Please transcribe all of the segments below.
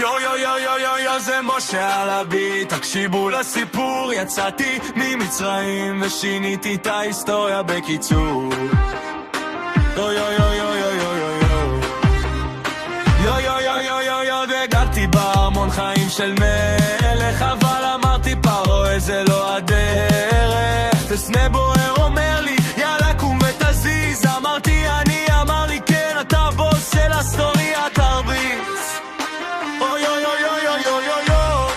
יו יו יו יו יו יו זה משה על הביט, תקשיבו לסיפור, יצאתי ממצרים ושיניתי את ההיסטוריה בקיצור. יו יו יו יו יו יו יו יו יו יו יו יו וגרתי בהמון חיים של מלך, אבל אמרתי פרעה זה לא הדרך. וסנה בוער אומר לי יאללה קום ותזיז, אמרתי אני, אמר לי כן אתה בוס של הסטורי התרביץ. אוי אוי אוי אוי אוי אוי אוי אוי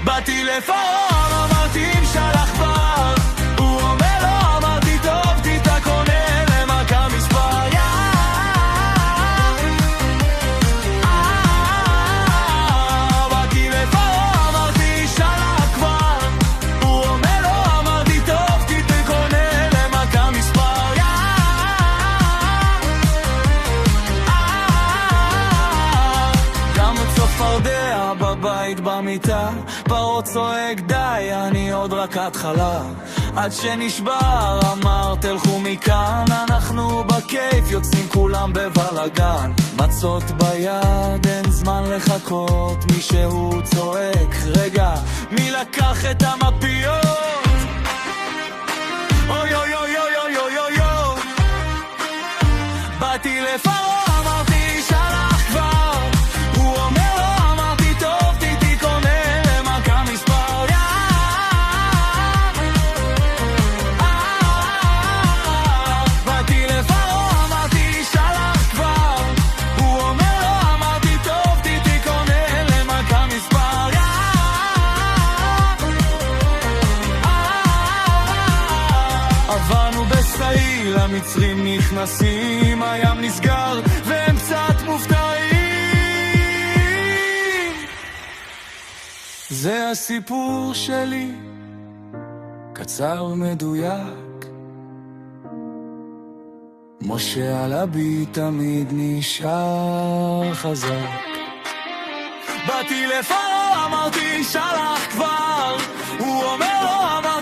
באתי לפרעה אמרתי אם שלח כבר, הוא אומר לא, אמרתי טוב תיתה קונה למכה מספר באתי לפרעה אמרתי שלח כבר, הוא אומר לא, אמרתי טוב תיתה קונה למכה מספר גם את צפרדע בבית במיטה, פרעה צועק די אני עוד רק התחלה, עד שנשבר אמר תלכו מכאן, אנחנו בכיף יוצאים כולם בבלגן, מצות ביד אין זמן לחכות, מישהו צועק רגע מי לקח את המפיות? אוי אוי אוי אוי אוי אוי אוי אוי באתי לפרעה אמרתי שלח כבר, הוא אומר לא, אמרתי טוב תיתי קונה למכה מספר באתי לפרעה אמרתי שלח כבר, הוא אומר לא, אמרתי טוב תיתי קונה למכה מספר עברנו בסעיל, המצרים נכנסים, הים נסגר והם קצת מופתעים. זה הסיפור שלי, קצר ומדויק, משה על הביט תמיד נשאר חזק. באתי לפרעה אמרתי שלח כבר, הוא אומר לא, אמרתי